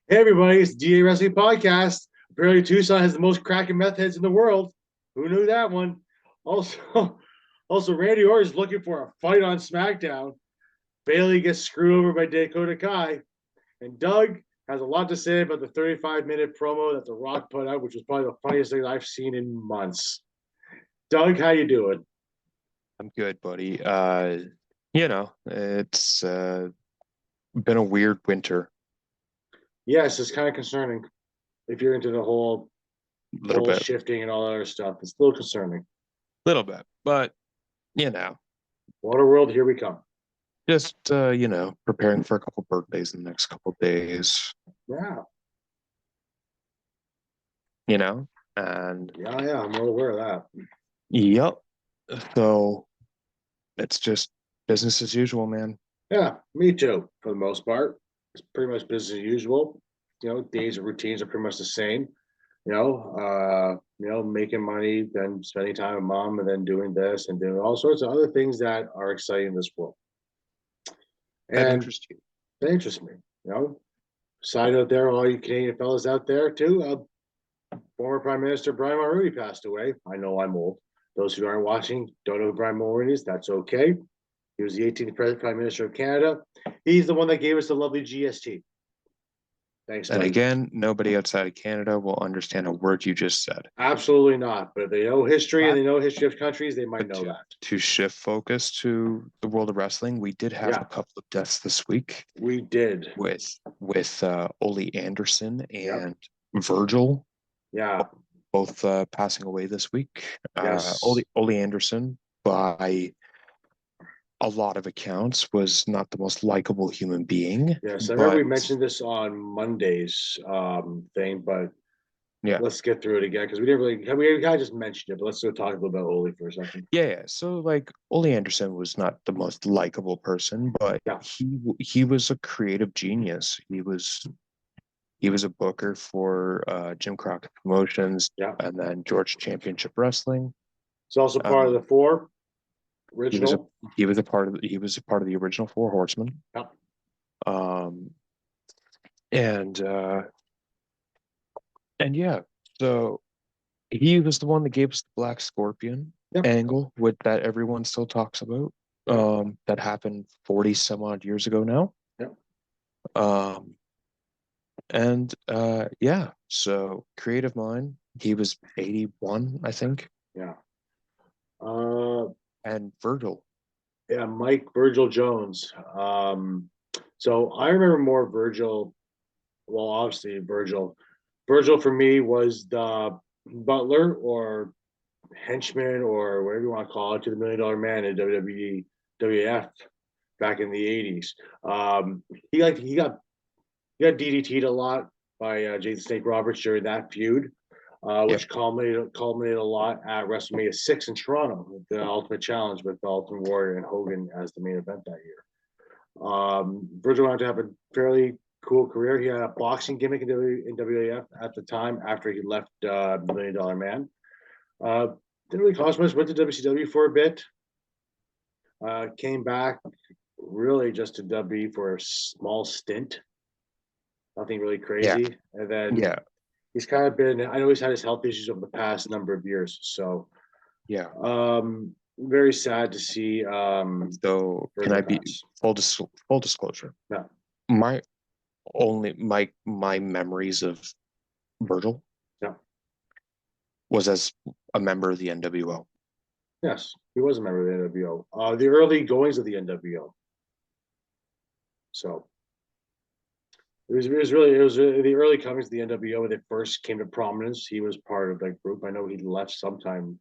Hey everybody, it's the DA Wrestling Podcast. Apparently Tucson has the most cracking meth heads in the world. Who knew that one? Also, also Randy Orton is looking for a fight on SmackDown. Bailey gets screwed over by Dakota Kai. And Doug has a lot to say about the 35-minute promo that The Rock put out, which was probably the funniest thing I've seen in months. Doug, how you doing? I'm good, buddy. It's been a weird winter, Yes, it's kind of concerning if you're into the whole a little pole bit, shifting and all that other stuff. It's a little concerning. but you know, What a world, here we come. just preparing for a couple birthdays in the next couple days, Yeah, you know, and yeah, I'm well aware of that. yep. So it's just business as usual, man. Yeah, me too, for the most part. It's pretty much business as usual. Days and routines are pretty much the same. Making money, then spending time with mom, and then doing this and doing all sorts of other things that are exciting in this world. That And interests you. they interest me. You know, Side note there, all you Canadian fellas out there too. Former Prime Minister Brian Mulroney passed away. I know I'm old. Those who aren't watching don't know who Brian Mulroney is. That's okay. He was the 18th Prime Minister of Canada. He's the one that gave us the lovely GST. Thanks, And Doug. again, nobody outside of Canada will understand a word you just said. Absolutely not. But if they know history and But they know history of countries, they might but know to that. to shift focus to the world of wrestling, we did have Yeah, a couple of deaths this week. we did. with Ole Anderson Yep. and Virgil, Yeah. both passing away this week. Yes. Ole Anderson, by a lot of accounts, was not the most likable human being, Yes. I remember but we mentioned this on Monday's thing, but yeah, let's get through it again because we didn't really, we kind of just mentioned it, but let's go talk a little about Oli for a second. yeah. So like Ole Anderson was not the most likable person, but Yeah. he was a creative genius. He was a booker for Jim Crockett Promotions Yeah. and then George Championship Wrestling. It's also part of Um, the four he was a original. he was a part of the original Four Horsemen. Yeah. Um, and and yeah, so he was the one that gave us the Black Scorpion Yep. angle with that everyone still talks about. Yep. That happened 40 some odd years ago now. Yep. Um, and yeah, so creative mind. He was 81, I think. Yeah. Uh, And Virgil. yeah. Mike Virgil Jones. So I remember more Virgil. Well, obviously Virgil. Virgil for me was the butler or henchman or whatever you want to call it to the $1 million Man in WWE, WF back in the 80s. He got DDT'd a lot by Jade Snake Roberts during that feud, Yep. which culminated a lot at WrestleMania 6 in Toronto with the Ultimate Challenge with the Ultimate Warrior and Hogan as the main event that year. Virgil went on to have a fairly cool career. He had a boxing gimmick in WAF at the time after he left $1 Million Man. Uh, didn't really cost much. Went to WCW for a bit. Came back really just to WWE for a small stint. Nothing really Yeah. crazy. And then Yeah. he's kind of been, I know he's had his health issues over the past number of years. So Yeah. very sad to see So can Virgil I be pass. full disclosure? Yeah. My my memories of Virgil Yeah. was as a member of the NWO. Yes. He was a member of the NWO. The early goings of the NWO. So it was the early comings of the NWO when they first came to prominence. He was part of that group. I know he left sometime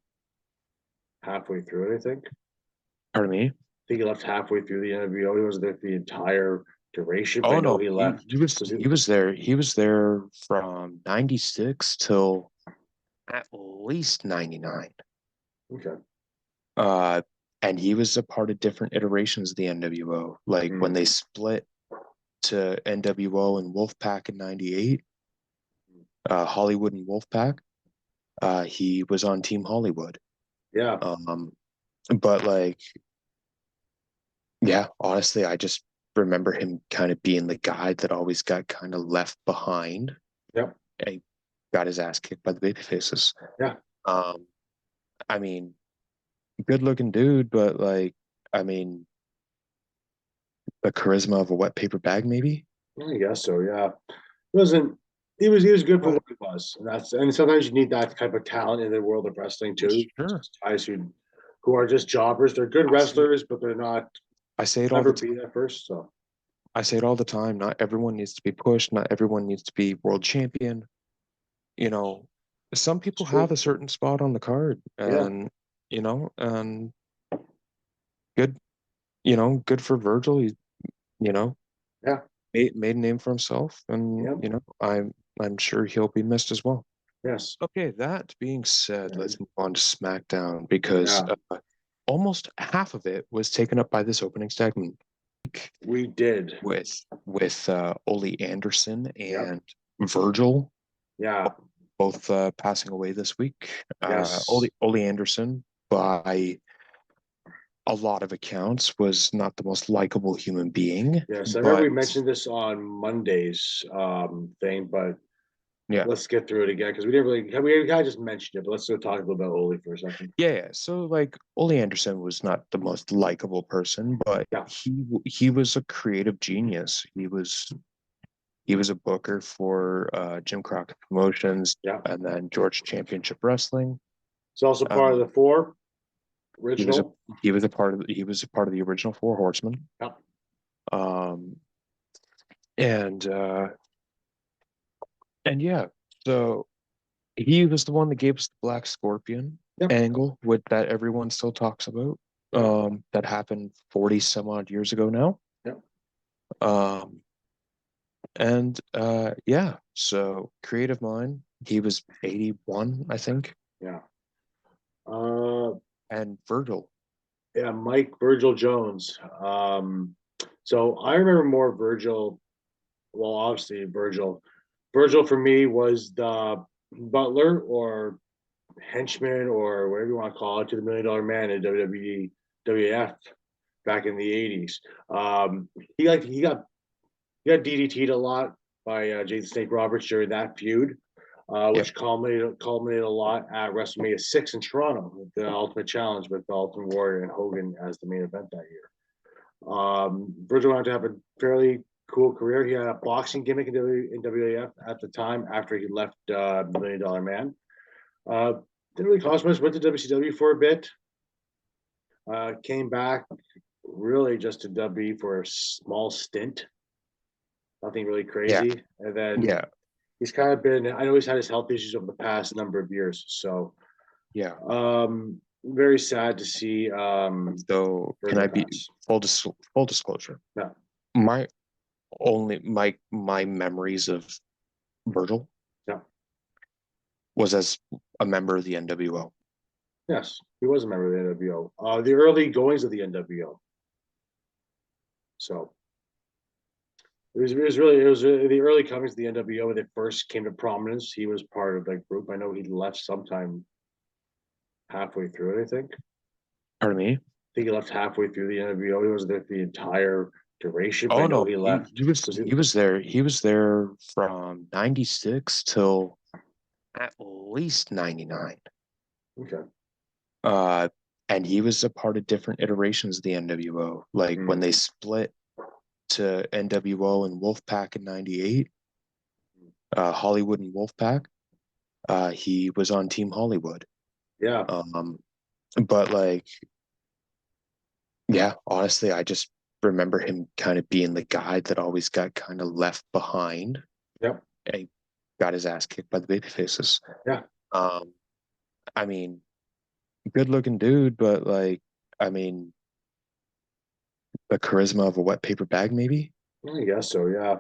halfway through it. Pardon me? I think he left halfway through the NWO. He was there the entire duration, but I Oh know no, he he left. he was Was it he was there. He was there from 96 till at least 99. okay? Uh, and he was a part of different iterations of the NWO. Like when Mm. they split to NWO and Wolfpack in 98, Hollywood and Wolfpack, he was on Team Hollywood. Yeah, But like, yeah, honestly, I just remember him kind of being the guy that always got kind of left behind. Yep. And he got his ass kicked by the baby faces. Yeah. Um, I mean, good looking dude, but like, I mean, the charisma of a wet paper bag, maybe. I guess so. Yeah. He wasn't. He was good for But what he was. And sometimes you need that type of talent in the world of wrestling too. sure, Just guys who are just jobbers. They're good wrestlers, but they're not I say it all never the be time. that first. So I say it all the time. Not everyone needs to be pushed. Not everyone needs to be world champion. You know, some it's people have true. a certain spot on the card, Yeah. and and good, good for Virgil. He, you know, Yeah. made a name for himself, and Yep. I'm sure he'll be missed as well. Yes. Okay, that being said, let's move on to SmackDown because Yeah. almost half of it was taken up by this opening segment We did. with Ole Anderson Yep. and Virgil Yeah. both passing away this week. Yes. Ole Anderson, by a lot of accounts, was not the most likable human being, Yes. I remember but we mentioned this on Monday's thing, but yeah, let's get through it again because we didn't really we kind of just mentioned it, but let's go talk a little about Oli for a second. yeah. So like Ole Anderson was not the most likable person, but Yeah. he was a creative genius. He was a booker for Jim Crockett Promotions Yeah. and then George Championship Wrestling. It's also part of Um, the four he was a original. he was a part of the original Four Horsemen. Yeah. Um, and uh, and yeah, so he was the one that gave us the Black Scorpion Yeah. angle with that everyone still talks about. Yeah. That happened 40 some odd years ago now. Yeah. Um, yeah, so creative mind. He was 81, I think. Yeah. Uh, And Virgil. yeah. Mike Virgil Jones. So I remember more Virgil. Well, obviously Virgil. Virgil for me was the butler or henchman or whatever you want to call it to the $1 Million Man in WWE, WF back in the '80s. He like he got DDT'd a lot by Jade the Snake Roberts during that feud, Yep. which culminated a lot at WrestleMania 6 in Toronto with the Ultimate Challenge with the Ultimate Warrior and Hogan as the main event that year. Virgil went on to have a fairly cool career. He had a boxing gimmick in WAF at the time after he left $1 Million Man. Uh, didn't really cost much. Went to WCW for a bit. Came back really just to WWE for a small stint. Nothing really Yeah. crazy. And then Yeah. he's kind of been, I know he's had his health issues over the past number of years. So Yeah. very sad to see So can Virgil I be pass. full disclosure? Yeah. My my memories of Virgil Yeah. was as a member of the NWO. Yes. He was a member of the NWO. The early goings of the NWO. So it was the early comings of the NWO when they first came to prominence. He was part of that group. I know he left sometime halfway through it, I think. Pardon me? He left halfway through the NWO. He wasn't there the entire duration, but I Oh know no, he he, left. he was Was it? he was there. He was there from 96 till at least 99. Okay. Uh, and he was a part of different iterations of the NWO. Like when they split to NWO and Wolfpack in 98, Hollywood and Wolfpack, he was on Team Hollywood. Yeah. But like, yeah, honestly, I just remember him kind of being the guy that always got kind of left behind. Yep. And he got his ass kicked by the baby faces. Yeah. Um, I mean, good looking dude, but like, I mean, the charisma of a wet paper bag, maybe. I guess so. Yeah.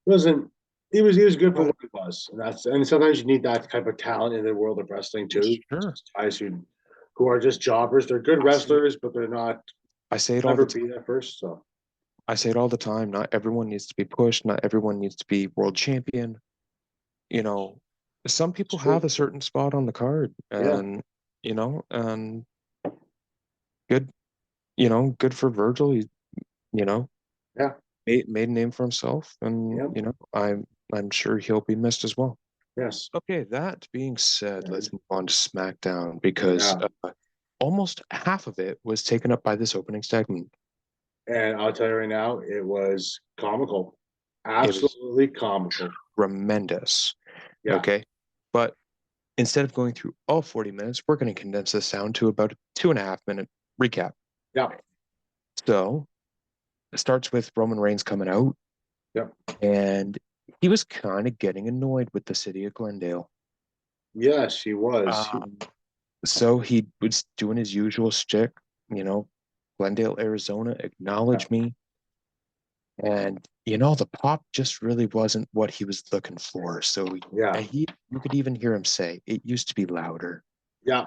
He wasn't. He was good for But what he was. And sometimes you need that type of talent in the world of wrestling too. sure, Just guys who are just jobbers. They're good wrestlers, but they're not I say it all never the be time. that first. So I say it all the time. Not everyone needs to be pushed. Not everyone needs to be world champion. You know, some it's people have true. a certain spot on the card, Yeah. and good, good for Virgil. You know, Yeah. made a name for himself, and Yep. I'm sure he'll be missed as well. Yes. Okay, that being said, let's move on to SmackDown because Yeah. almost half of it was taken up by this opening segment. And I'll tell you right now, it was comical. It was Absolutely comical. tremendous. Yeah. Okay, but instead of going through all 40 minutes, we're going to condense this down to about a 2.5 minute recap. Yeah. So it starts with Roman Reigns coming out, Yeah. and he was kind of getting annoyed with the city of Glendale. Yes, he was. So he was doing his usual shtick, you know, Glendale, Arizona, Yeah. acknowledge me. And the pop just really wasn't what he was looking for. So Yeah. you could even hear him say it used to be louder. Yeah.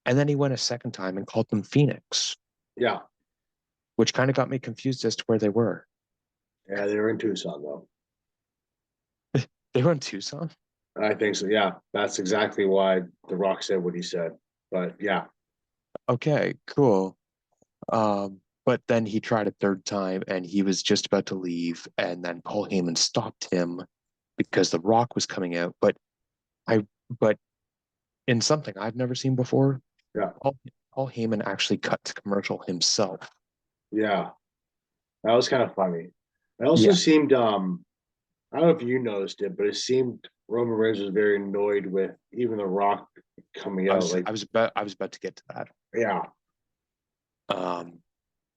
And then he went a second time and called them Phoenix, Yeah. which kind of got me confused as to where they were. Yeah. They were in Tucson though. They were in Tucson. I think so. Yeah. That's exactly why The Rock said what he said. But yeah. Okay, cool. But then he tried a third time and he was just about to leave, and then Paul Heyman stopped him because The Rock was coming out. I but in something I've never seen before, Yeah. Paul Heyman actually cut to commercial himself. Yeah. That was kind of funny. It also Yeah, seemed I don't know if you noticed it, but it seemed Roman Reigns was very annoyed with even The Rock coming I out. was Like, I was about to get to that. yeah. Um,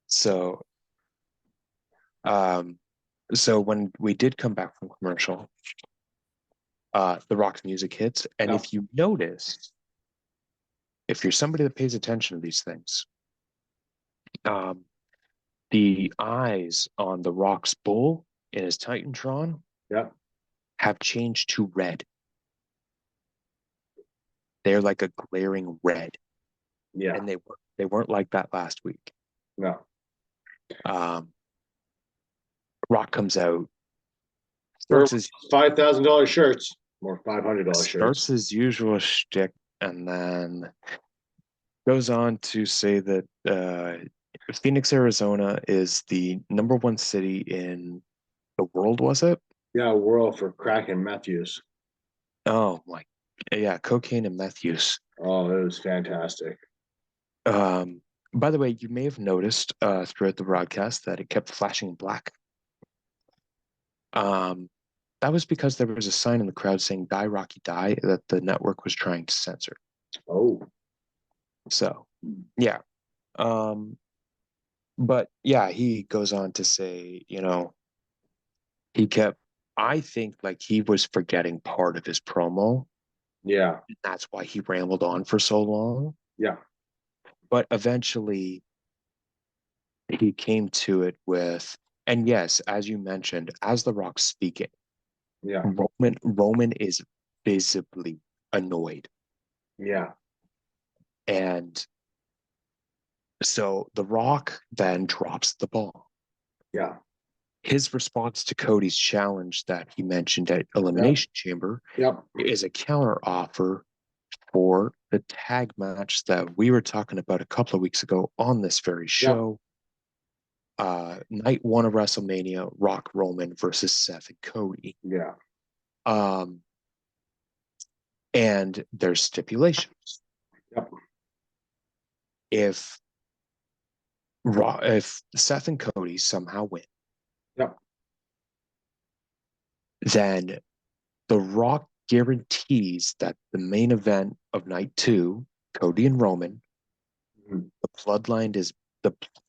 so um, so when we did come back from commercial, The Rock's music hits, and Yeah. if you notice, if you're somebody that pays attention to these things, um, the eyes on The Rock's bull in his Titantron Yeah. have changed to red. They're like a glaring red, Yeah. and they weren't like that last week. No. Um, Rock comes out, We're starts his $5,000 shirts or $500 starts shirts. his usual shtick, and then goes on to say that Phoenix, Arizona, is the number one city in the world. Was it? Yeah, World for crack and meth use. Oh my, yeah, cocaine and meth use. Oh, it was fantastic. Um, by the way, you may have noticed throughout the broadcast that it kept flashing black. Um, that was because there was a sign in the crowd saying "Die Rocky Die" that the network was trying to censor. Oh, So, yeah. Um, but yeah, he goes on to say, he kept, I think, like he was forgetting part of his promo. yeah. That's why he rambled on for so long. Yeah. But eventually he came to it with, and yes, as you mentioned, as The Rock speaking, Yeah. Roman is visibly annoyed. Yeah. And so The Rock then drops the ball. Yeah. His response to Cody's challenge that he mentioned at Yep. Elimination Chamber Yep. is a counter offer for the tag match that we were talking about a couple of weeks ago on this very Yep. show. Night one of WrestleMania, Rock Roman versus Seth and Cody. Yeah. Um, and there's stipulations. Yep. If Seth and Cody somehow win, Yep. then The Rock guarantees that the main event of night two, Cody and Roman, Mhm. the bloodline is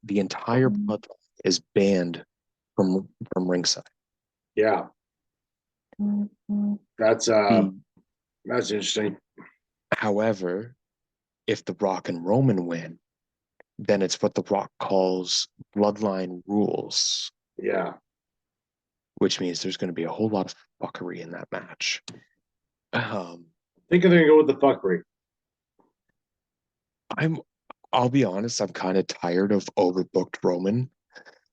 the entire bloodline is banned from ringside. Yeah. That's The that's interesting. However, if The Rock and Roman win, then it's what The Rock calls bloodline rules, Yeah. which means there's going to be a whole lot of fuckery in that match. Think they're gonna go with the fuckery. I'm I'll be honest, I'm kind of tired of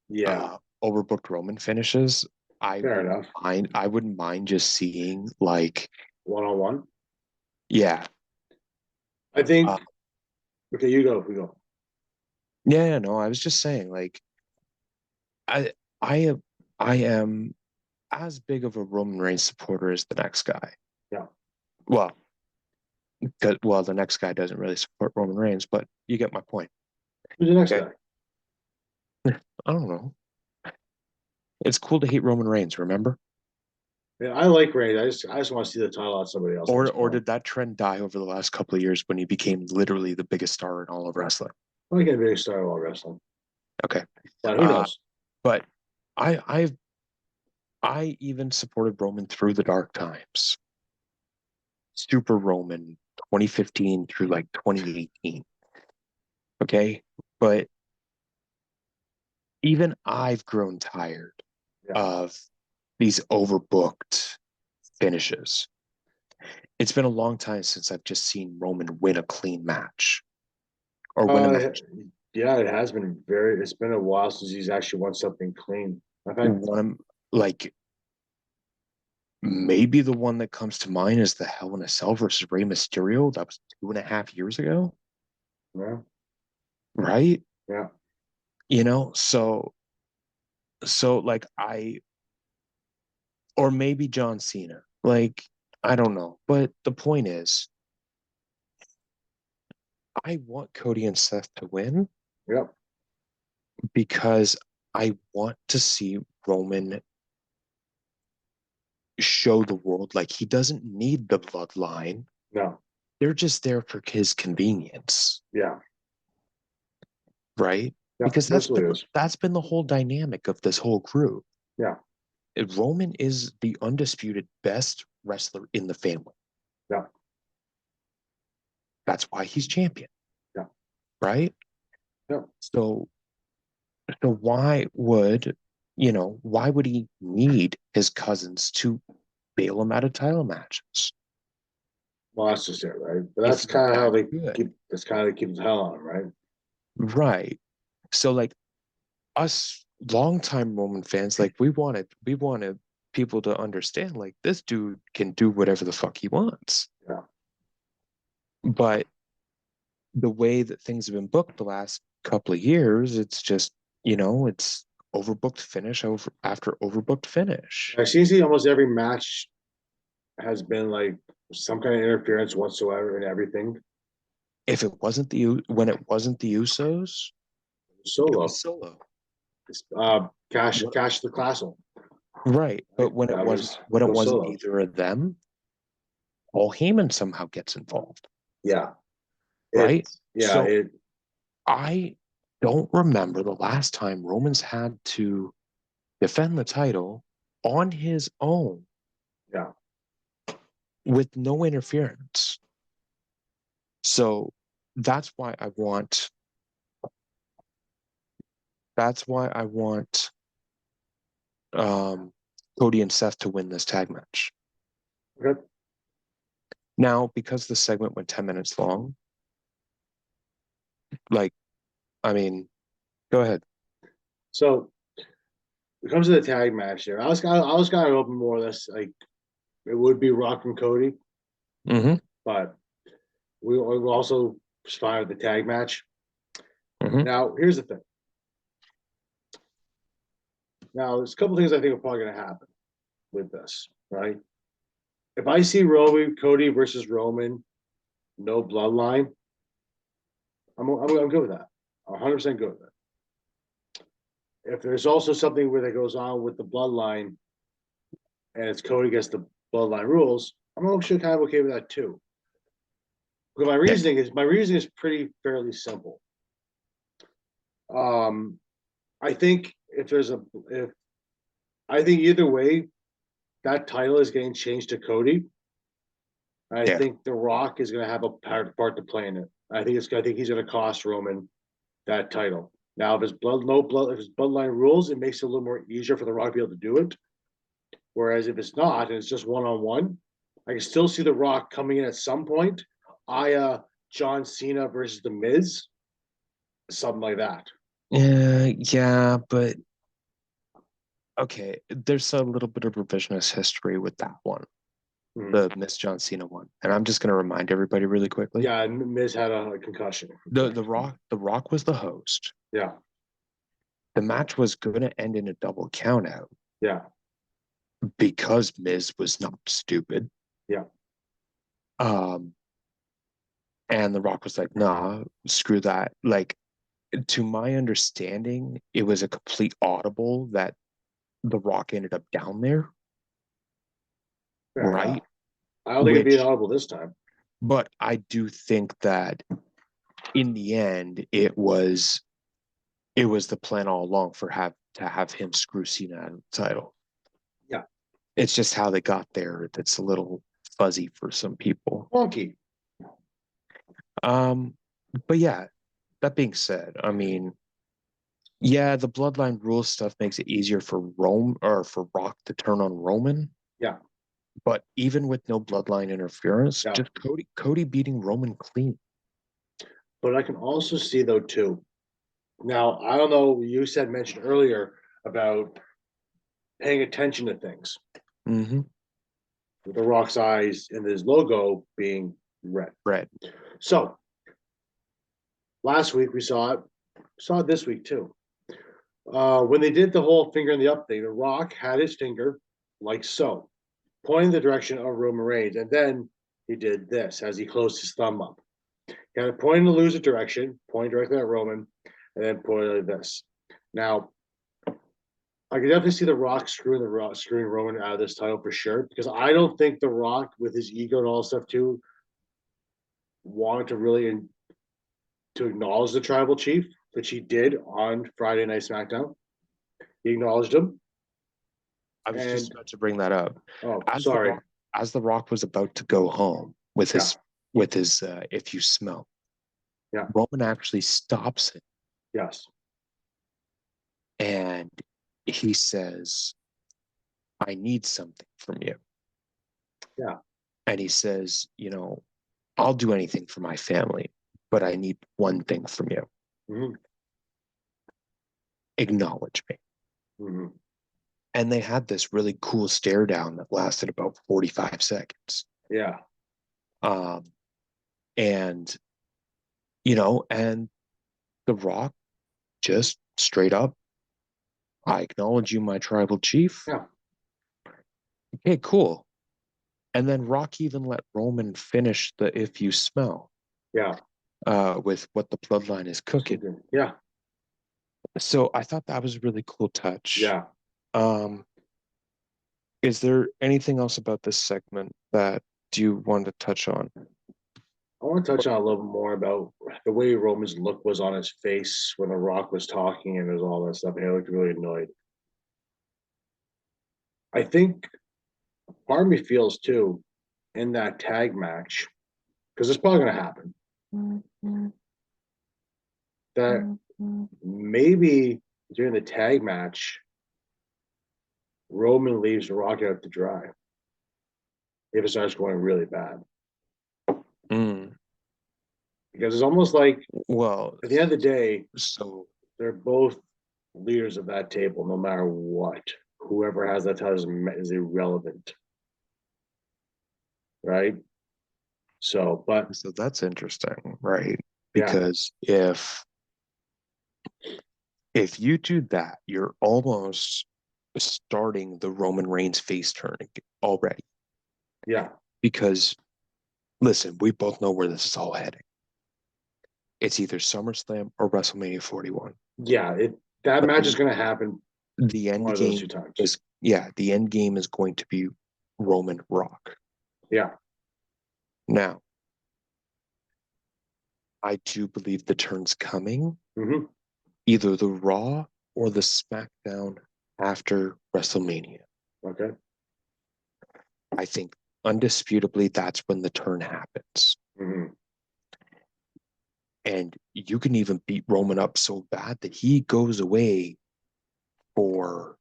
Yeah. overbooked Roman finishes. Fair enough. I wouldn't mind just seeing like, One on one. yeah, I think. uh, Okay, you go. We go. yeah, no, I was just saying like I I I am as big of a Roman Reigns supporter as the next guy. Yeah. Well, the next guy doesn't really support Roman Reigns, but you get my point. Who's the next Okay. guy? I don't know. It's cool to hate Roman Reigns, remember? Yeah, I like Reigns. I just want to see the title on somebody else. Or did that trend die over the last couple of years when he became literally the biggest star in all of wrestling? I can't really start all wrestling. Okay. But who knows? But I even supported Roman through the dark times. Super Roman 2015 through like 2018. Okay. But even I've grown tired of these overbooked finishes. It's been a long time since I've just seen Roman win a clean match or win a match. Yeah, it has been it's been a while since he's actually won something clean. Like maybe the one that comes to mind is the Hell in a Cell versus Rey Mysterio. That was 2.5 years ago. Yeah. Right? Yeah. So like or maybe John Cena. Like, I don't know. But the point is, I want Cody and Seth to win. Yep. Because I want to see Roman show the world like he doesn't need the bloodline. No. They're just there for his convenience. Yeah. Right? Yeah, because that's been the whole dynamic of this whole group. Yeah. Roman is the undisputed best wrestler in the family. Yeah. That's why he's champion. Yeah. Right? Yeah. So why would he need his cousins to bail him out of title matches? Well, that's just it, right? But that's kind of how they keep. That's kind of they keep the hell on him, right? Right. So, like us longtime Roman fans, like we wanted people to understand, like this dude can do whatever the fuck he wants. Yeah. But the way that things have been booked the last couple of years, it's just it's overbooked finish after overbooked finish. I see almost every match has been like some kind of interference whatsoever in everything. If it wasn't when it wasn't the Usos, Solo. it was Solo. Cash the Castle. Right, but when it wasn't either of them, Paul Heyman somehow gets involved. Yeah. Right? I don't remember the last time Roman's had to defend the title on his own. Yeah. With no interference. So that's why I want Cody and Seth to win this tag match. Okay. Now, because the segment went 10 minutes long, go ahead. So when it comes to the tag match there, I was kind of open more or less like it would be Rock and Cody. Mm-hmm. But we also fine with the tag match. Mm-hmm. Now, here's the thing. Now, there's a couple things I think are probably going to happen with this, right? If I see Cody versus Roman, no bloodline, I'm good with that. I'm 100% good with it. If there's also something where that goes on with the bloodline and it's Cody gets the bloodline rules, I'm actually kind of okay with that too. But my reasoning is pretty fairly simple. I think I think either way, that title is getting changed to Cody. I think The Rock is going to have a part to play in it. I think he's going to cost Roman that title. Now, if his bloodline rules, it makes it a little more easier for The Rock to be able to do it. Whereas if it's not, and it's just one-on-one, I can still see The Rock coming in at some point. John Cena versus The Miz, something like that. Yeah, but okay, there's a little bit of revisionist history with that one, the Miz John Cena one, and I'm just going to remind everybody really quickly. Yeah, Miz had a concussion. The Rock was the host. Yeah. The match was going to end in a double countout. Yeah. because Miz was not stupid. Yeah. And The Rock was like, nah, screw that. Like, to my understanding, it was a complete audible that The Rock ended up down there, Fair enough. right? I don't think it'd be inaudible this time. But I do think that in the end, it was the plan all along to have him screw Cena out of the title. Yeah. It's just how they got there that's a little fuzzy for some people. Funky. But yeah, that being said, I mean, yeah, the bloodline rules stuff makes it easier for Rome or for Rock to turn on Roman. Yeah. But even with no bloodline interference, Yeah. just Cody beating Roman clean. But I can also see though too. Now I don't know. You mentioned earlier about paying attention to things. Mm-hmm. With the Rock's eyes and his logo being red. Red. So last week we saw it this week too. When they did the whole finger in the up thing, the Rock had his finger like so, pointing the direction of Roman Reigns, and then he did this as he closed his thumb up. He had it pointing the loser direction, pointing directly at Roman, and then pointing like this. Now, I can definitely see the Rock screwing Roman out of this title for sure, because I don't think the Rock, with his ego and all this stuff too, wanted to really to acknowledge the tribal chief, which he did on Friday Night SmackDown. He acknowledged him. I was just about to bring that up. Oh, As sorry. The Rock was about to go home with his if you smell. Yeah. Roman actually stops him. Yes. And he says, I need something from you. Yeah. And he says, I'll do anything for my family, but I need one thing from you. Mm-hmm. Acknowledge me. Mm-hmm. And they had this really cool stare down that lasted about 45 seconds. Yeah. And and The Rock just straight up, I acknowledge you, my tribal chief. Yeah. Okay, cool. And then Rock even let Roman finish the if you smell. Yeah. With what the bloodline is cooking. Yeah. So I thought that was a really cool touch. Yeah. Is there anything else about this segment that you want to touch on? I want to touch on a little bit more about the way Roman's look was on his face when The Rock was talking and there's all that stuff. And he looked really annoyed. I think part of me feels too in that tag match, because it's probably going to happen, that maybe during the tag match, Roman leaves The Rock out to dry if it starts going really bad. Because it's almost like, well, at the end of the day, so they're both leaders of that table, no matter what. Whoever has that title is irrelevant, right? So that's interesting, right? Yeah. Because if you do that, you're almost starting the Roman Reigns face turn already. Yeah. Because listen, we both know where this is all heading. It's either SummerSlam or WrestleMania 41. Yeah, that match is going to happen. The end game the end game is going to be Roman Rock. Yeah. Now, I do believe the turn's coming. Mm-hmm. Either the Raw or the SmackDown after WrestleMania. Okay. I think undisputably that's when the turn happens. Mm-hmm. And you can even beat Roman up so bad that he goes away for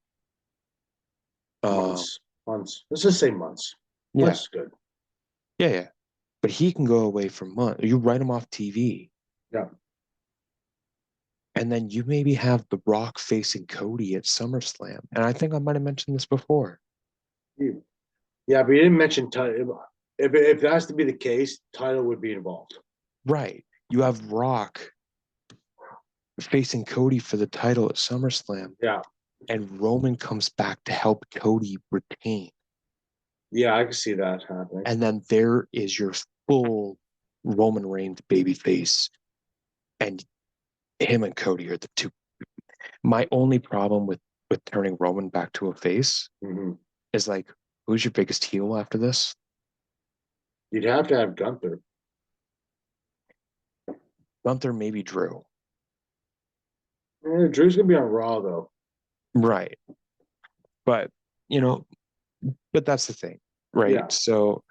months. Let's just say months. Yeah. That's good. Yeah. But he can go away for months. You write him off TV. Yeah. And then you maybe have The Rock facing Cody at SummerSlam. And I think I might have mentioned this before. Yeah, but you didn't mention title. If that has to be the case, title would be involved. Right. You have Rock facing Cody for the title at SummerSlam. Yeah. and Roman comes back to help Cody retain. Yeah, I can see that happening. And then there is your full Roman Reigns babyface, and him and Cody are the two. My only problem with turning Roman back to a face is like, who's your biggest heel after this? You'd have to have Gunther. Gunther, maybe Drew. Drew's gonna be on Raw though. Right. But but that's the thing, right? Yeah. So,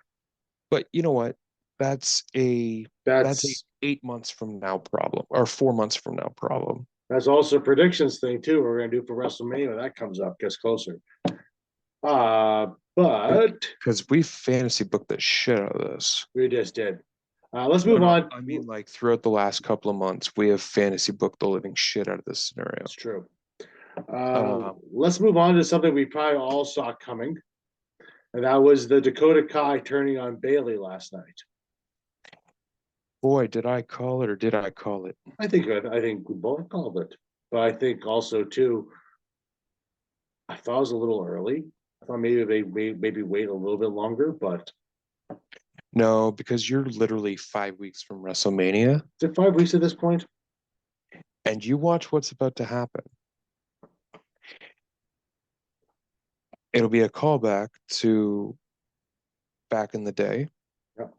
but you know what? That's a 8 months from now problem, or 4 months from now problem. That's also a predictions thing too. We're gonna do for WrestleMania when that comes up, gets closer. But because we fantasy booked the shit out of this. We just did. Let's move on. I mean, like throughout the last couple of months, we have fantasy booked the living shit out of this scenario. That's true. Let's move on to something we probably all saw coming, and that was the Dakota Kai turning on Bayley last night. Boy, did I call it or did I call it? I think we both called it, but I think also too. I thought it was a little early. I thought maybe they maybe wait a little bit longer, but no, because you're literally 5 weeks from WrestleMania. Is it 5 weeks at this point? And you watch what's about to happen. It'll be a callback to back in the day. Yep.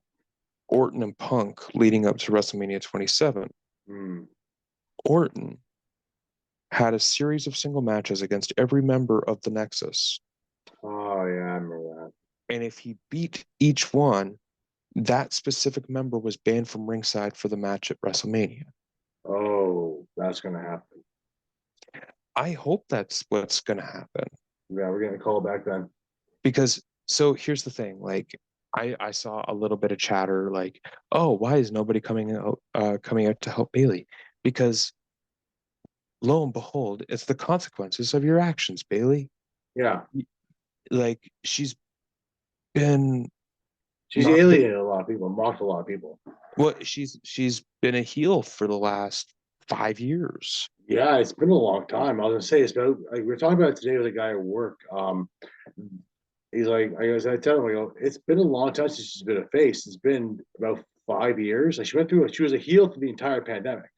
Orton and Punk leading up to WrestleMania 27. Orton had a series of single matches against every member of the Nexus. Oh, yeah, I remember that. And if he beat each one, that specific member was banned from ringside for the match at WrestleMania. Oh, that's going to happen. I hope that's what's going to happen. Yeah, we're going to call back then. Because, so here's the thing, like, I saw a little bit of chatter like, oh, why is nobody coming out to help Bayley? Because lo and behold, it's the consequences of your actions, Bayley. Yeah. Like she's alienated a lot of people, mocked a lot of people. Well, she's been a heel for the last 5 years. Yeah, it's been a long time. I was gonna say it's about like we were talking about it today with a guy at work. He's like, I tell him, it's been a long time since she's been a face. It's been about 5 years. Like she was a heel for the entire pandemic.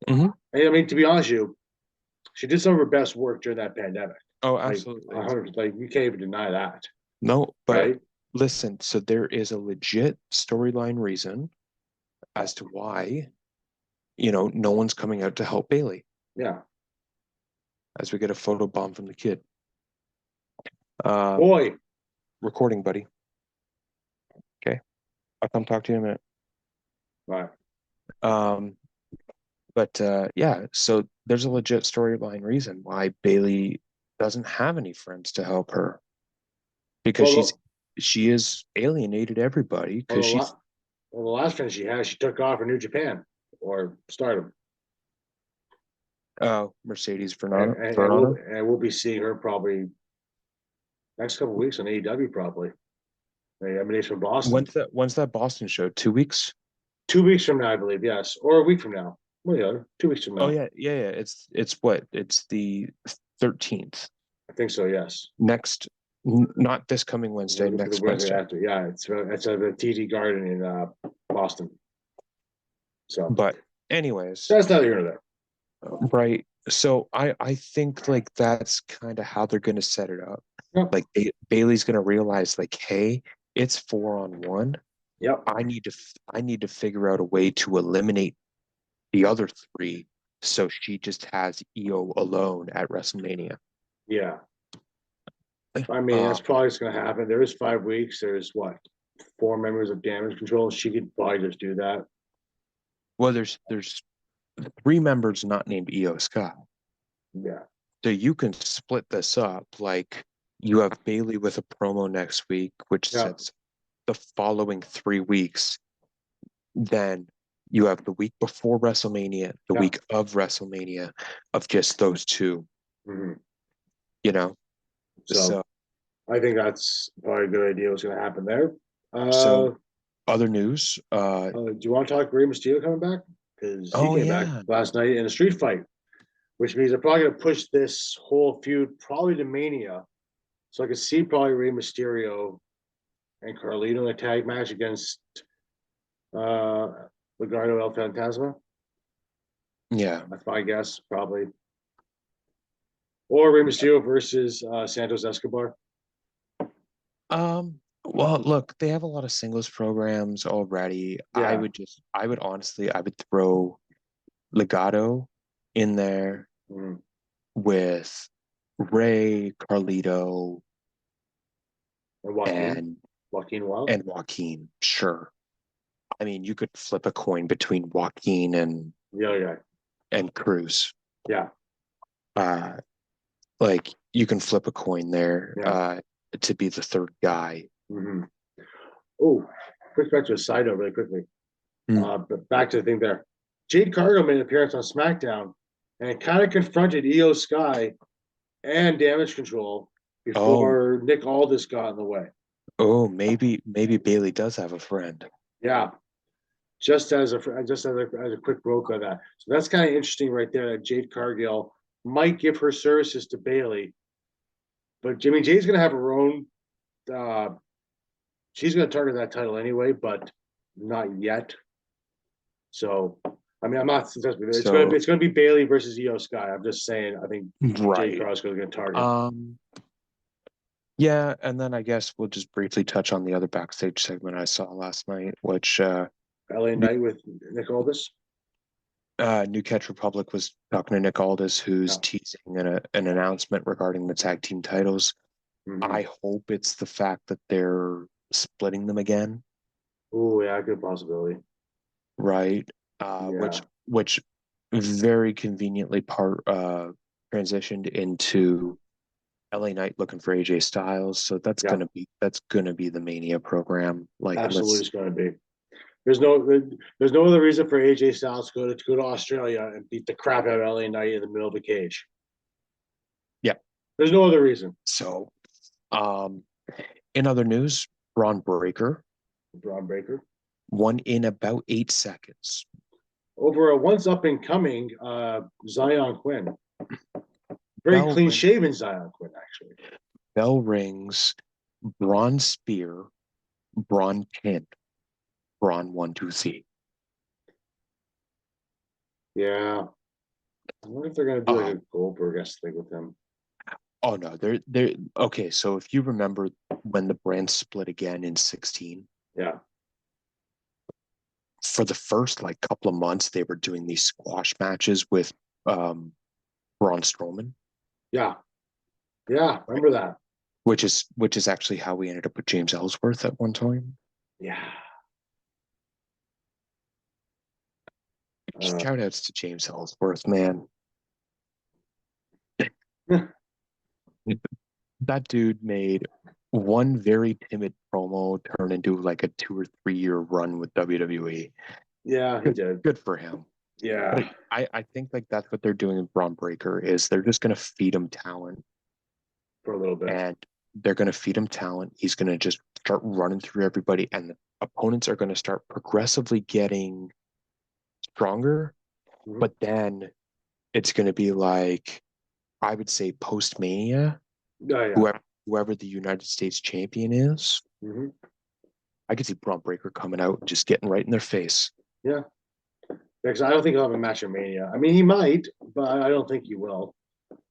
And I mean, to be honest with you, she did some of her best work during that pandemic. Oh, absolutely. Like you can't even deny that. No, but listen, so there is a legit storyline reason as to why, no one's coming out to help Bayley. Yeah. As we get a photo bomb from the kid. Boy. Recording, buddy. Okay. I'll come talk to you in a minute. Right. But yeah, so there's a legit storyline reason why Bayley doesn't have any friends to help her. Because she has alienated everybody because the last friend she had, she took off for New Japan or Stardom. Oh, Mercedes and we'll be seeing her probably next couple of weeks on AEW probably. I mean, it's from Boston. When's that Boston show? 2 weeks? 2 weeks from now, I believe. Yes, or a week from now. Well, yeah, 2 weeks from now. Oh yeah. It's what? It's the 13th. I think so. Yes. Next, not this coming Wednesday. Next Wednesday. After. Yeah, it's at the TD Garden in Boston. So, but anyways, that's neither here nor there. Right. So I think like that's kind of how they're going to set it up. Yep. Like Bayley's going to realize like, hey, it's 4-on-1. Yep. I need to figure out a way to eliminate the other 3, so she just has Io alone at WrestleMania. Yeah. I mean, that's probably what's going to happen. There is 5 weeks. There's 4 members of Damage Control. She could probably just do that. Well, there's 3 members not named Io Sky. Yeah. So you can split this up. Like you have Bayley with a promo next week, which sets the following 3 weeks. Then you have the week before WrestleMania, the week of WrestleMania, of just those 2. So I think that's probably a good idea what's going to happen there. So other news. Do you want to talk Rey Mysterio coming back? Because he came back last night in a street fight which means they're probably going to push this whole feud probably to Mania. So I could see probably Rey Mysterio and Carlito in a tag match against uh Legado El Fantasma. Yeah. That's my guess, probably. Or Rey Mysterio versus Santos Escobar. Well, look, they have a lot of singles programs already. Yeah. I would honestly, I would throw Legado in there Mm. with Ray, Carlito, And Joaquin. and Joaquin Wild. and Joaquin. Sure. I mean, you could flip a coin between Joaquin Yeah. and Cruz. Yeah. Uh, like you can flip a coin there Yeah. to be the third guy. Mm-hmm. Oh, quick back to a side note really quickly. But back to the thing there. Jade Cargill made an appearance on Smackdown and kind of confronted Io Sky and Damage Control before Nick Aldis got in the way. Oh, maybe Bailey does have a friend. Yeah, just as a quick rope of that. So that's kind of interesting right there. That Jade Cargill might give her services to Bailey, but Jimmy Jade's going to have her own. She's going to target that title anyway, but not yet. So, I mean, I'm not suggesting it's going to be Bailey versus Io Sky. I'm just saying. I think Jade Cargill's going to target. Yeah, and then I guess we'll just briefly touch on the other backstage segment I saw last night, which LA Knight with Nick Aldis. New Catch Republic was talking to Nick Aldis, who's teasing an announcement regarding the tag team titles. Mm-hmm. I hope it's the fact that they're splitting them again. Oh yeah, good possibility. Right. Which very conveniently transitioned into LA Knight looking for AJ Styles. So that's gonna be the Mania program. Like absolutely it's gonna be. There's no other reason for AJ Styles to go to Australia and beat the crap out of LA Knight in the middle of the cage. Yeah. There's no other reason. So in other news, Braun Breaker won in about 8 seconds. Over a once up and coming Zion Quinn. Very clean shaven Zion Quinn, actually. Bell rings, Braun spear, Braun pin, Braun 1, 2, 3. Yeah. I wonder if they're gonna do like a Goldberg-esque thing with him. Oh no, they're okay. So if you remember when the brand split again in 2016, for the first like couple of months they were doing these squash matches with Braun Strowman. Yeah, remember that. Which is actually how we ended up with James Ellsworth at one time. Yeah. Shout outs to James Ellsworth, man. That dude made one very timid promo turn into like a 2 or 3 year run with WWE. Yeah, he did. Good for him. Yeah. But I think like that's what they're doing with Braun Breaker is they're just gonna feed him talent. For a little bit. And they're gonna feed him talent. He's gonna just start running through everybody, and the opponents are gonna start progressively getting stronger. Mm-hmm. But then it's gonna be like, I would say post Mania. Whoever the United States champion is, I could see Braun Breaker coming out and just getting right in their face. Yeah. Because I don't think he'll have a match at Mania. I mean, he might, but I don't think he will.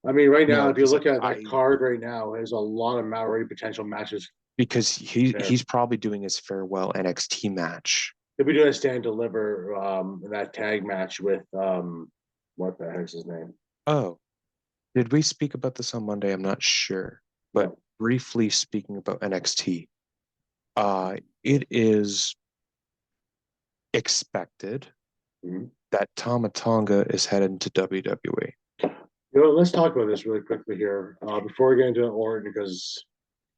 I mean, right now, if you look at that card right now, there's a lot of already potential matches. Because he's probably doing his farewell NXT match. He'll be doing a stand deliver that tag match with what the heck's his name? Oh. Did we speak about this on Monday? I'm not sure. But briefly speaking about NXT, it is expected that Tama Tonga is headed to WWE. Let's talk about this really quickly here before we get into Orton, because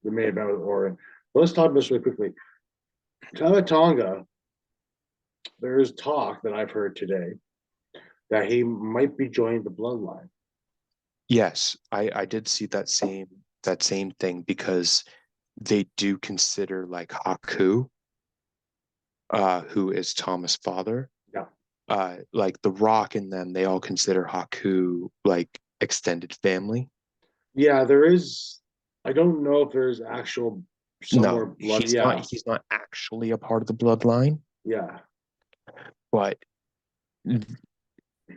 we may have been with Orton. But let's talk about this really quickly. Tama Tonga, there is talk that I've heard today that he might be joining the Bloodline. Yes, I did see that same thing, because they do consider like Haku, who is Tama's father, like The Rock and them, they all consider Haku like extended family. Yeah, there is. I don't know if there's actual somewhere No, blood. Yeah, he's not actually a part of the bloodline, yeah. but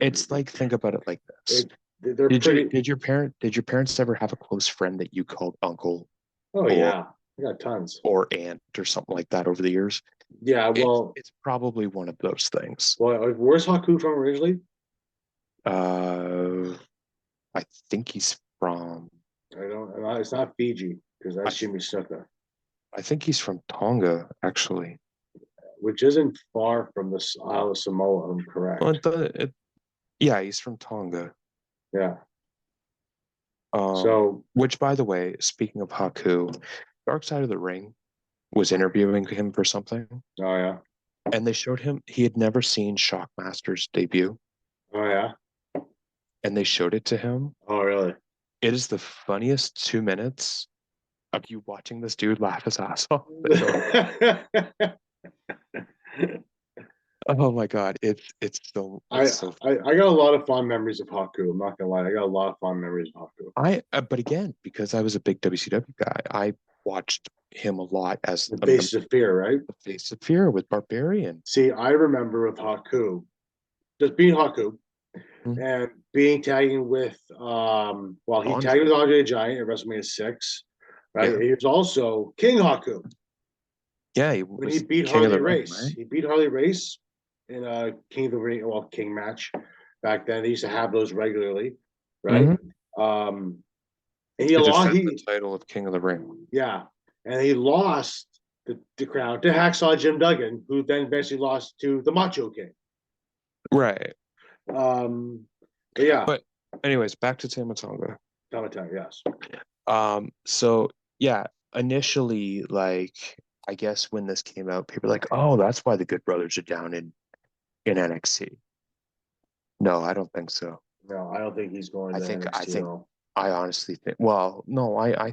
it's like, think about it like this. It, they're pretty. Did your parents ever have a close friend that you called uncle Oh or yeah, I got tons. aunt or something like that over the years? Yeah, well, It's probably one of those things. where's Haku from originally? Uh, I think he's from. I don't. It's not Fiji because I, that's Jimmy Snuka, I think he's from Tonga, actually. which isn't far from the Isle of Samoa. I'm Well, correct. yeah, he's from Tonga. Yeah. Um, So, which, by the way, speaking of Haku, Dark Side of the Ring was interviewing him for something, oh yeah, and they showed him he had never seen Shockmaster's debut, oh yeah, and they showed it to him. oh really? It is the funniest 2 minutes of you watching this dude laugh his ass off. Oh my god, I, it's so I got a lot of fond memories of Haku. I'm not gonna lie, I got a lot of fond memories of Haku. but again, because I was a big WCW guy, I watched him a lot as The a member Faces of Fear, right? of Face of Fear with Barbarian. See, I remember with Haku, just being Haku Hmm. and being tagging with well, he tagged Andre, with Andre the Giant at WrestleMania 6, right? yeah, He was also King Haku yeah, he when he was beat king of Harley the ring, Race. right? He beat Harley Race in a King of the Ring, well, King match back then. They used to have those regularly, right? Hmm. Um, and he To lost. defend the title of King of the Ring. Yeah, and he lost the crown to Hacksaw Jim Duggan, who then eventually lost to the Macho King. Right. Um, but yeah, But anyways, back to Tama Tonga. Tama Tonga, yes. So yeah, initially, like, I guess when this came out, people were like, oh, that's why the Good Brothers are down in NXT. No, I don't think so. No, I don't think he's going I to think I NXT at think all. I honestly think, well, no, All right. I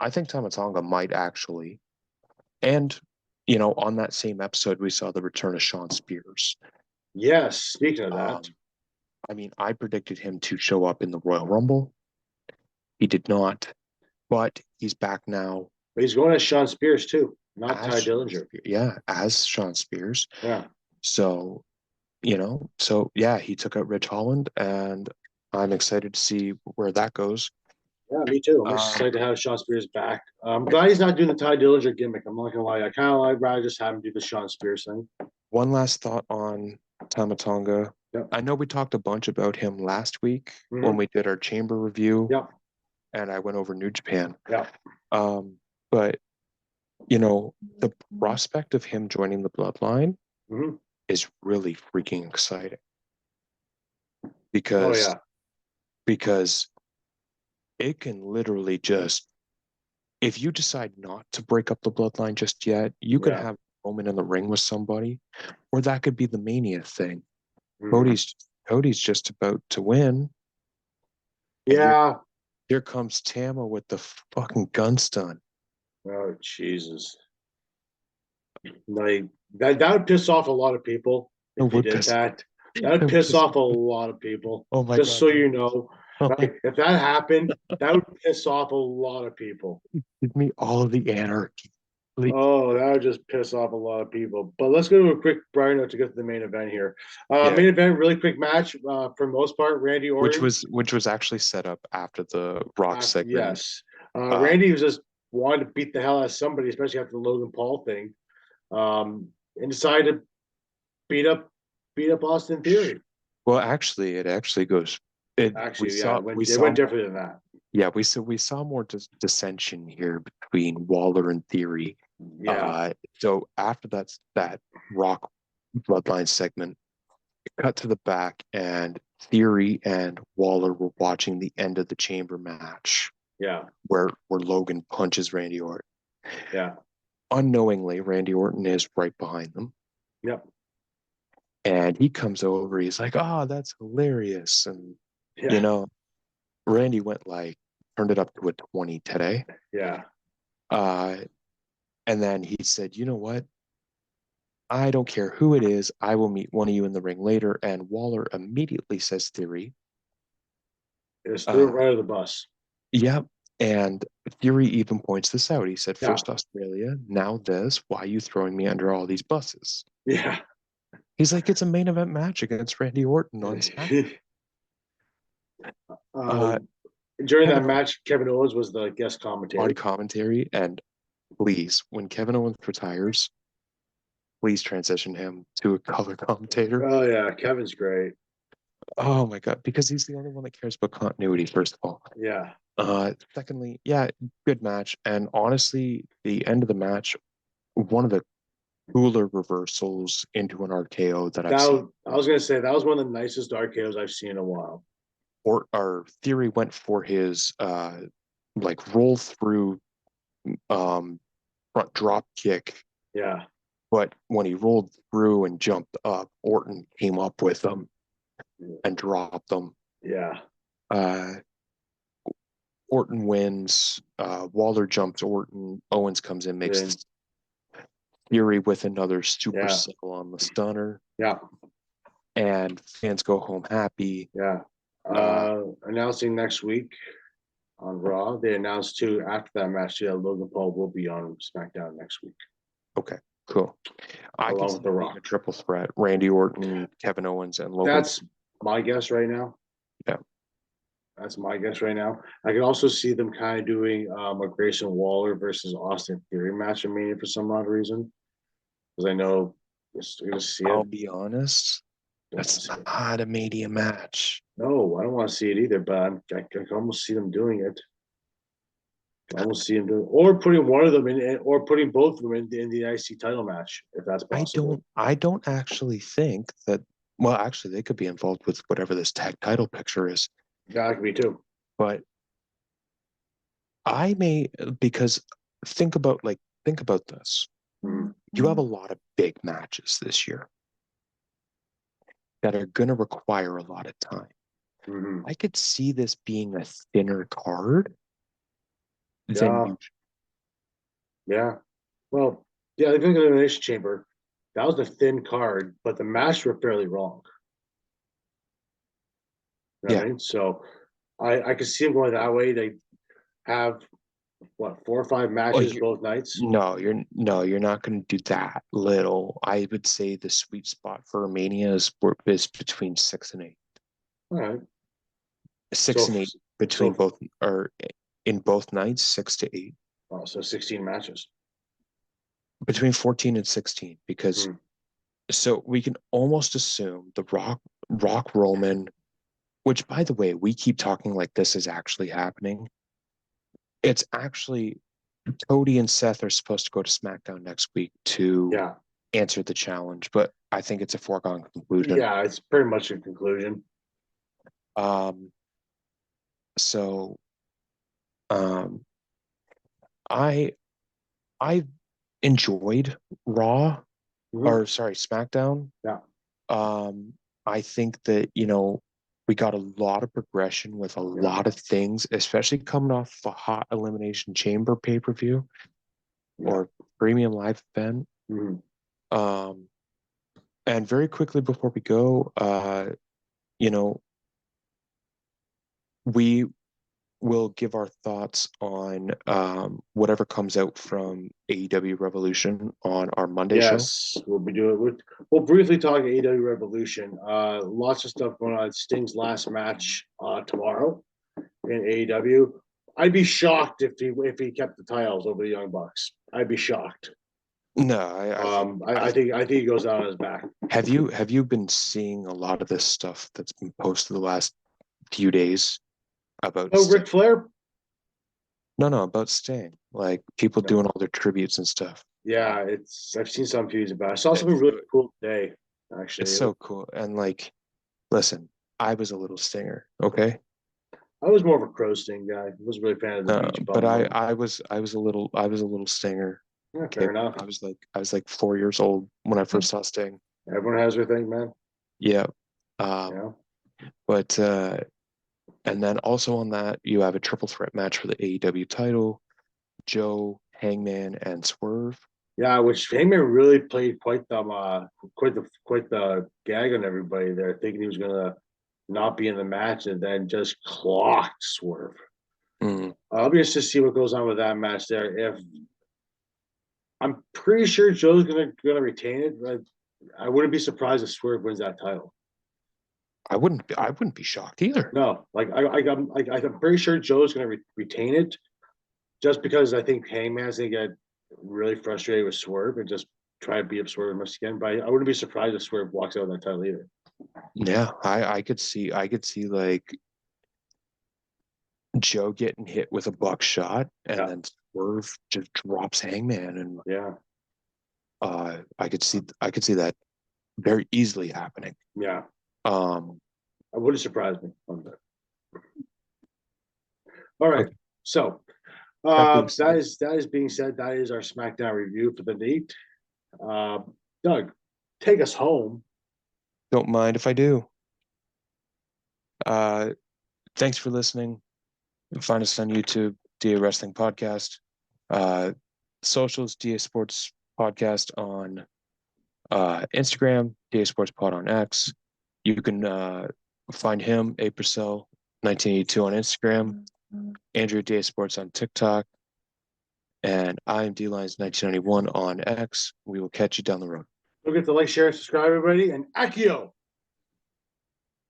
think Tama Tonga might actually. And on that same episode, we saw the return of Sean Spears. Yes. Speaking of that, Um, I mean, I predicted him to show up in the Royal Rumble. He did not, but he's back now but he's going as Sean Spears too, not as Ty Sean Dillinger. Spears. Yeah, as Sean Spears. Yeah. So, so yeah, he took out Rich Holland, and I'm excited to see where that goes. Yeah, me too. I'm Um, excited to have Sean Spears back. I'm glad he's not doing the Ty Dillinger gimmick. I'm not gonna lie. I kind of like rather just have him do the Sean Spears thing. One last thought on Tama Tonga. Yep. I know we talked a bunch about him last week when Mm-hmm. we did our chamber review, Yep. and I went over New Japan. Yep. But the prospect of him joining the Bloodline Mm-hmm. is really freaking exciting Oh because yeah. because it can literally just, if you decide not to break up the Bloodline just yet, you could Yeah. have a moment in the ring with somebody, or that could be the Mania thing. Mm-hmm. Cody's just about to win, and Yeah. here comes Tama with the fucking gun stun. Oh Jesus. Like that would piss off a lot of people It if he would did piss. that. That It would would piss piss. off a lot of people. Oh my Just god! so you know, Oh, like if that happened, that would piss off a lot of people. give me all of the anarchy, please. Oh, that would just piss off a lot of people. But let's go to a quick Brian note to get to the main event here. Yeah, Main event, really quick match. For most part, Randy Orton. which was actually set up after the Rock segment. Yes, Uh, Randy was just wanted to beat the hell out of somebody, especially after the Logan Paul thing, and decided to beat up Austin Theory. well, actually, it actually goes. Actually, yeah, it saw went different than that. Yeah, we saw more dissension here between Waller and Theory. Yeah, So after that Rock Bloodline segment, it cut to the back, and Theory and Waller were watching the end of the chamber match yeah, where Logan punches Randy Orton. yeah, Unknowingly, Randy Orton is right behind them, yep, and he comes over. He's like, "Oh, that's hilarious!" And yeah, Randy went like turned it up to a 20 today. yeah, Uh, and then he said, "You know what? I don't care who it is. I will meet one of you in the ring later. And Waller immediately says Theory. Just threw it right out of the bus. Yep. And Theory even points this out. He said, Yeah. first Australia, now this. Why are you throwing me under all these buses? Yeah. He's like, it's a main event match against Randy Orton on SmackDown. During that Kevin match, Kevin Owens was the guest on commentator. commentary. And please, when Kevin Owens retires, please transition him to a color commentator. Oh yeah, Kevin's great. Oh my God, because he's the only one that cares about continuity, first of all. Yeah. Secondly, yeah, good match. And honestly, the end of the match, one of the cooler reversals into an RKO that I've seen. I was gonna say that was one of the nicest RKOs I've seen in a while. Or our Theory went for his like roll through front drop kick. Yeah. But when he rolled through and jumped up, Orton came up with him and dropped them. Yeah. Orton wins. Waller jumps Orton. Owens comes in, makes Then, Theory with another super Yeah. sickle on the stunner. Yeah. And fans go home happy. Yeah. Announcing next week on Raw. They announced too after that match that Logan Paul will be on SmackDown next week. Okay, cool. I Along can with see The it being Rock. a triple threat. Randy Orton, Kevin Owens, and Logan. That's my guess right now. Yeah. That's my guess right now. I can also see them kind of doing a Grayson Waller versus Austin Theory match in Mania for some odd reason. Because I know you're going to see it. I'll be honest, that's not a Mania match. No, I don't want to see it either, but I can almost see them doing it. I almost see them doing, or putting one of them in, or putting both of them in the IC title match, if that's possible. I don't actually think that. Well, actually, they could be involved with whatever this tag title picture is. Yeah, that could be too. But I may, because think about this. Mhm. You have a lot of big matches this year that are going to require a lot of time. Mhm. I could see this being a thinner card than Yeah. usual. Yeah. Well, yeah, the Elimination Chamber, that was a thin card, but the matches were fairly long. You know what I mean? So I could see them going that way. They have what, 4 or 5 matches both nights. No, you're not going to do that little. I would say the sweet spot for Romania is between 6 and 8. All right. 6 and 8 between both, or in both nights, 6 to 8. Oh, so 16 matches. Between 14 and 16, because so we can almost assume the Rock Roman, which by the way, we keep talking like this is actually happening. It's actually Cody and Seth are supposed to go to SmackDown next week to answer the challenge, but I think it's a foregone conclusion. Yeah, it's pretty much a conclusion. So I enjoyed Raw, or sorry, SmackDown. Yeah. I think that, we got a lot of progression with a lot of things, especially coming off the hot Elimination Chamber pay-per-view or premium live event. And very quickly before we go, we will give our thoughts on whatever comes out from AEW Revolution on our Monday show. Yes, we'll be doing. We'll briefly talk AEW Revolution. Lots of stuff going on. Sting's last match tomorrow in AEW. I'd be shocked if he kept the titles over the Young Bucks. I'd be shocked. No, I think he goes out on his back. Have you been seeing a lot of this stuff that's been posted the last few days about? Oh, Ric Flair. No, about Sting. Like people doing all their tributes and stuff. Yeah, I've seen some views about it. I saw something really cool today, actually. It's so cool. And like, listen, I was a little Stinger, okay? I was more of a Crow Sting guy. I wasn't really a fan of the beach bum. But I was a little Stinger. Yeah, fair enough. I was like 4 years old when I first saw Sting. Everyone has their thing, man. Yeah. But and then also on that, you have a triple threat match for the AEW title. Joe, Hangman, and Swerve Yeah, which Heyman really played quite the gag on everybody there, thinking he was gonna not be in the match and then just clocked Swerve. Mm. I'll be interested to see what goes on with that match there. If I'm pretty sure Joe's gonna retain it, but I wouldn't be surprised if Swerve wins that title. I wouldn't be shocked either. No, I'm pretty sure Joe's gonna retain it, just because I think Hangman's gonna get really frustrated with Swerve and just try to beat up Swerve once again. But I wouldn't be surprised if Swerve walks out of that title either. Yeah, I could see like Joe getting hit with a buckshot and Yeah, then Swerve just drops Hangman, and yeah, I could see that very easily happening. yeah. Um, It wouldn't surprise me one bit. All right, okay. so That being that said, is being said. That is our SmackDown review for the night. Uh, Doug, take us home. don't mind if I do. Uh, Thanks for listening. Find us on YouTube, DA Wrestling Podcast. Uh, Socials, DA Sports Podcast on Instagram, DA Sports Pod on X. You can find him, A Purcell 1982 on Instagram, Andrew DA Sports on TikTok, and I am DLines 1991 on X. We will catch you down the road. Don't forget to like, share, subscribe, everybody, and Accio.